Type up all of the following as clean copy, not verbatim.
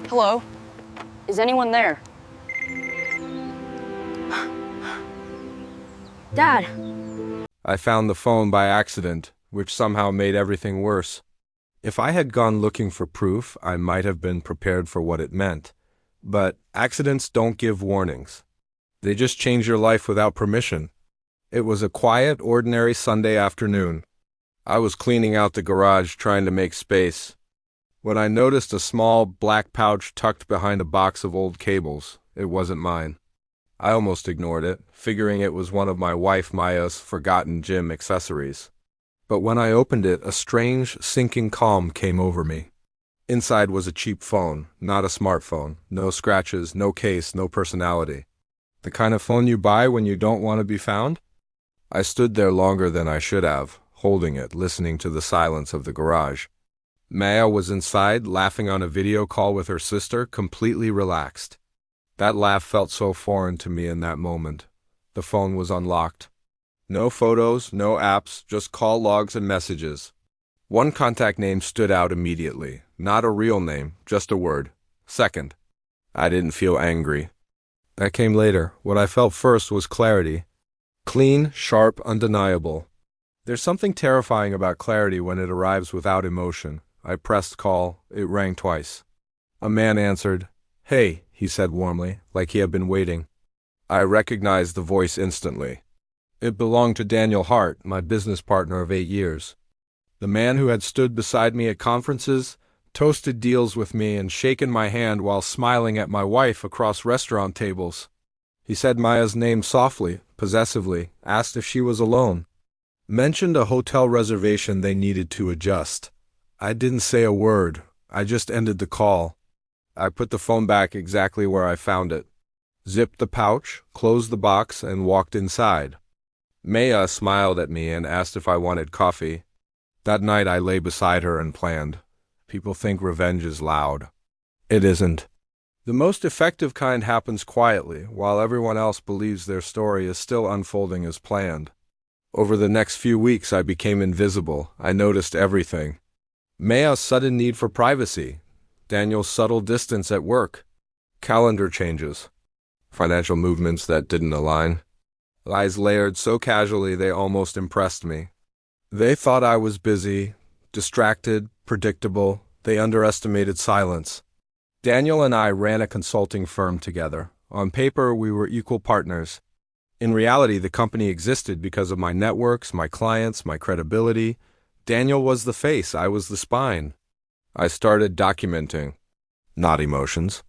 Hello? Is anyone there? Dad! I found the phone by accident, which somehow made everything worse. If I had gone looking for proof, I might have been prepared for what it meant. But accidents don't give warnings. They just change your life without permission. It was a quiet, ordinary Sunday afternoon. I was cleaning out the garage, trying to make space, when I noticed a small, black pouch tucked behind a box of old cables. It wasn't mine. I almost ignored it, figuring it was one of my wife Maya's forgotten gym accessories. But when I opened it, a strange, sinking calm came over me. Inside was a cheap phone, not a smartphone. No scratches, no case, no personality. The kind of phone you buy when you don't want to be found? I stood there longer than I should have, holding it, listening to the silence of the garage. Maya was inside, laughing on a video call with her sister, completely relaxed. That laugh felt so foreign to me in that moment. The phone was unlocked. No photos, no apps, just call logs and messages. One contact name stood out immediately. Not a real name, just a word. Second. I didn't feel angry. That came later. What I felt first was clarity. Clean, sharp, undeniable. There's something terrifying about clarity when it arrives without emotion. I pressed call. It rang twice. A man answered. "Hey," he said warmly, like he had been waiting. I recognized the voice instantly. It belonged to Daniel Hart, my business partner of 8 years. The man who had stood beside me at conferences, toasted deals with me, and shaken my hand while smiling at my wife across restaurant tables. He said Maya's name softly, possessively, asked if she was alone. Mentioned a hotel reservation they needed to adjust. I didn't say a word. I just ended the call. I put the phone back exactly where I found it, zipped the pouch, closed the box, and walked inside. Maya smiled at me and asked if I wanted coffee. That night I lay beside her and planned. People think revenge is loud. It isn't. The most effective kind happens quietly, while everyone else believes their story is still unfolding as planned. Over the next few weeks I became invisible. I noticed everything. Maya's sudden need for privacy. Daniel's subtle distance at work. Calendar changes. Financial movements that didn't align. Lies layered so casually they almost impressed me. They thought I was busy, distracted, predictable. They underestimated silence. Daniel and I ran a consulting firm together. On paper, we were equal partners. In reality, the company existed because of my networks, my clients, my credibility. Daniel was the face, I was the spine. I started documenting, not emotions.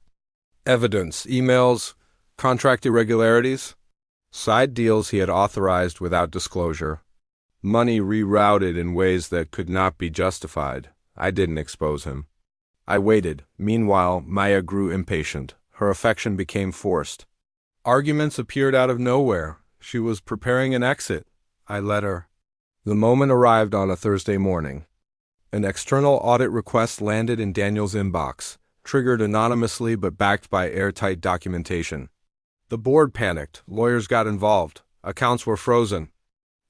Evidence, emails, contract irregularities, side deals he had authorized without disclosure. Money rerouted in ways that could not be justified. I didn't expose him. I waited. Meanwhile, Maya grew impatient. Her affection became forced. Arguments appeared out of nowhere. She was preparing an exit. I let her. The moment arrived on a Thursday morning. An external audit request landed in Daniel's inbox, triggered anonymously but backed by airtight documentation. The board panicked. Lawyers got involved. Accounts were frozen.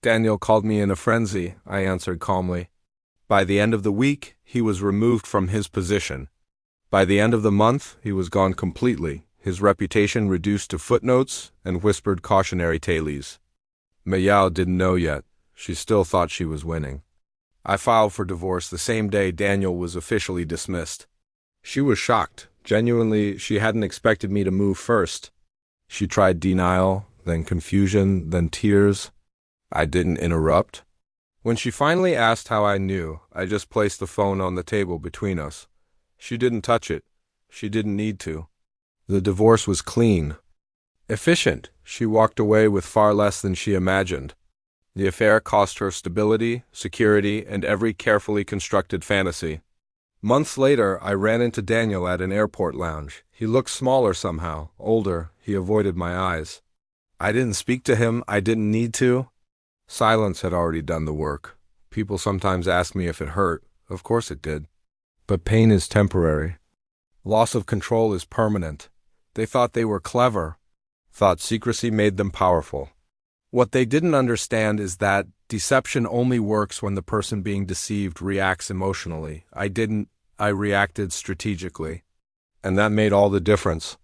Daniel called me in a frenzy, I answered calmly. By the end of the week, he was removed from his position. By the end of the month, he was gone completely, his reputation reduced to footnotes and whispered cautionary tailies. Mayao didn't know yet. She still thought she was winning. I filed for divorce the same day Daniel was officially dismissed. She was shocked. Genuinely, she hadn't expected me to move first. She tried denial, then confusion, then tears. I didn't interrupt. When she finally asked how I knew, I just placed the phone on the table between us. She didn't touch it. She didn't need to. The divorce was clean. Efficient. She walked away with far less than she imagined. The affair cost her stability, security, and every carefully constructed fantasy. Months later, I ran into Daniel at an airport lounge. He looked smaller somehow, older. He avoided my eyes. I didn't speak to him. I didn't need to. Silence had already done the work. People sometimes ask me if it hurt. Of course it did. But pain is temporary. Loss of control is permanent. They thought they were clever. Thought secrecy made them powerful. What they didn't understand is that deception only works when the person being deceived reacts emotionally. I didn't. I reacted strategically. and that made all the difference.